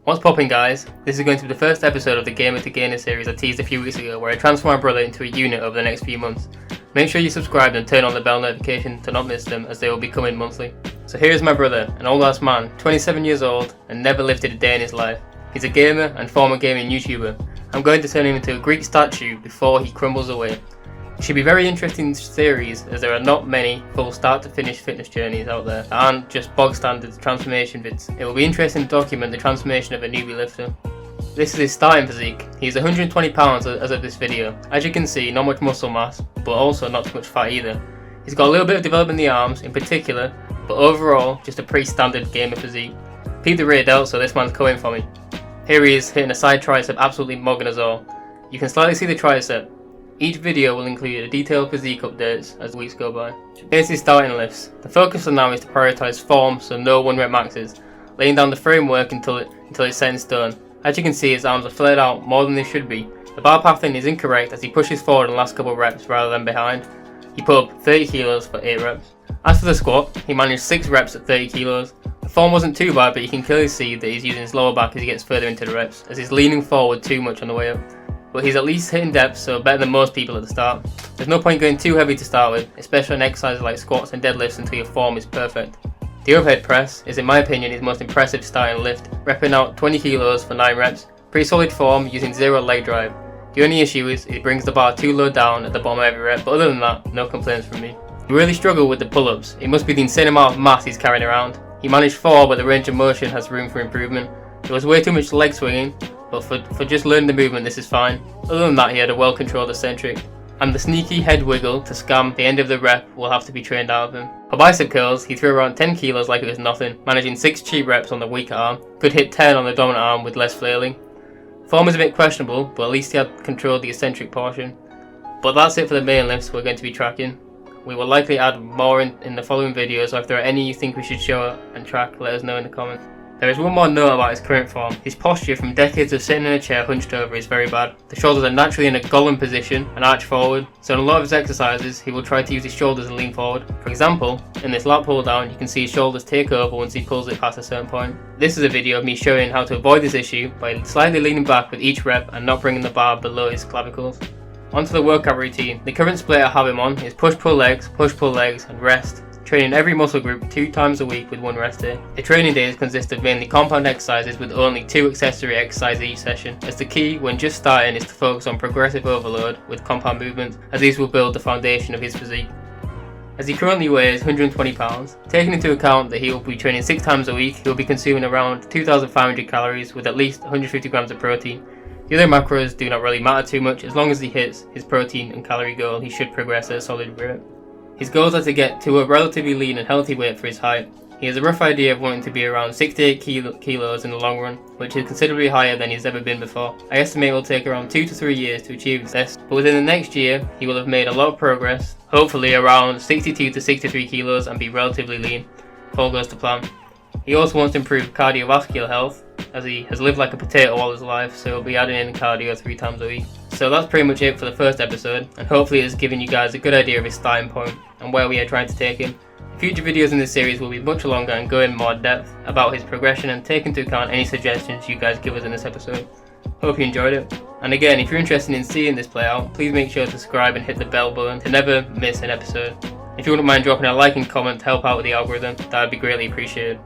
What's popping, guys? This is going to be the first episode of the Gamer to Gainer series I teased a few weeks ago, where I transform my brother into a unit over the next few months. Make sure you subscribe and turn on the bell notification to not miss them, as they will be coming monthly. So here is my brother, an old ass man, 27 years old and never lifted a day in his life. He's a gamer and former gaming YouTuber. I'm going to turn him into a Greek statue before he crumbles away. It should be a very interesting series, as there are not many full start to finish fitness journeys out there that aren't just bog standard transformation vids. It will be interesting to document the transformation of a newbie lifter. This is his starting physique. He's 120 pounds as of this video. As you can see, not much muscle mass, but also not too much fat either. He's got a little bit of development in the arms in particular, but overall just a pretty standard gamer physique. Peep the rear delt, so this man's coming for me. Here he is hitting a side tricep, absolutely mugging us all. You can slightly see the tricep. Each video will include a detailed physique updates as the weeks go by. Here's his starting lifts. The focus for now is to prioritise form, so no 1 rep maxes, laying down the framework until it's set in stone. As you can see, his arms are flared out more than they should be. The bar pathing is incorrect as he pushes forward in the last couple of reps rather than behind. He put up 30 kilos for 8 reps. As for the squat, he managed 6 reps at 30 kilos. The form wasn't too bad, but you can clearly see that he's using his lower back as he gets further into the reps, as he's leaning forward too much on the way up. But he's at least hitting depth, so better than most people at the start. There's no point going too heavy to start with, especially on exercises like squats and deadlifts, until your form is perfect. The overhead press is, in my opinion, his most impressive starting lift, repping out 20 kilos for 9 reps. Pretty solid form using 0 leg drive. The only issue is he brings the bar too low down at the bottom of every rep, but other than that, no complaints from me. He really struggled with the pull-ups. It must be the insane amount of mass he's carrying around. He managed 4, but the range of motion has room for improvement. There was way too much leg swinging, but for just learning the movement, this is fine. Other than that, he had a well controlled eccentric, and the sneaky head wiggle to scam the end of the rep will have to be trained out of him. For bicep curls, he threw around 10 kilos like it was nothing, managing 6 cheap reps on the weaker arm, could hit 10 on the dominant arm with less flailing. Form is a bit questionable, but at least he had controlled the eccentric portion. But that's it for the main lifts we're going to be tracking. We will likely add more in the following videos, so if there are any you think we should show and track, let us know in the comments. There is one more note about his current form. His posture from decades of sitting in a chair hunched over is very bad. The shoulders are naturally in a golem position and arch forward, so in a lot of his exercises he will try to use his shoulders and lean forward. For example, in this lat pull down you can see his shoulders take over once he pulls it past a certain point. This is a video of me showing how to avoid this issue by slightly leaning back with each rep and not bringing the bar below his clavicles. Onto the workout routine. The current split I have him on is push-pull legs, and rest. Training every muscle group 2 times a week with 1 rest day. The training days consist of mainly compound exercises with only 2 accessory exercises each session, as the key when just starting is to focus on progressive overload with compound movements, as these will build the foundation of his physique. As he currently weighs 120 pounds, taking into account that he will be training 6 times a week, he will be consuming around 2,500 calories with at least 150 grams of protein. The other macros do not really matter too much. As long as he hits his protein and calorie goal, he should progress at a solid rate. His goals are to get to a relatively lean and healthy weight for his height. He has a rough idea of wanting to be around 68 kilos in the long run, which is considerably higher than he's ever been before. I estimate it will take around 2 to 3 years to achieve this, but within the next year he will have made a lot of progress, hopefully around 62 to 63 kilos, and be relatively lean, if all goes to plan. He also wants to improve cardiovascular health, as he has lived like a potato all his life, so he'll be adding in cardio 3 times a week. So that's pretty much it for the first episode, and hopefully it's given you guys a good idea of his starting point and where we are trying to take him. Future videos in this series will be much longer and go in more depth about his progression and take into account any suggestions you guys give us in this episode. Hope you enjoyed it. And again, if you're interested in seeing this play out, please make sure to subscribe and hit the bell button to never miss an episode. If you wouldn't mind dropping a like and comment to help out with the algorithm, that would be greatly appreciated.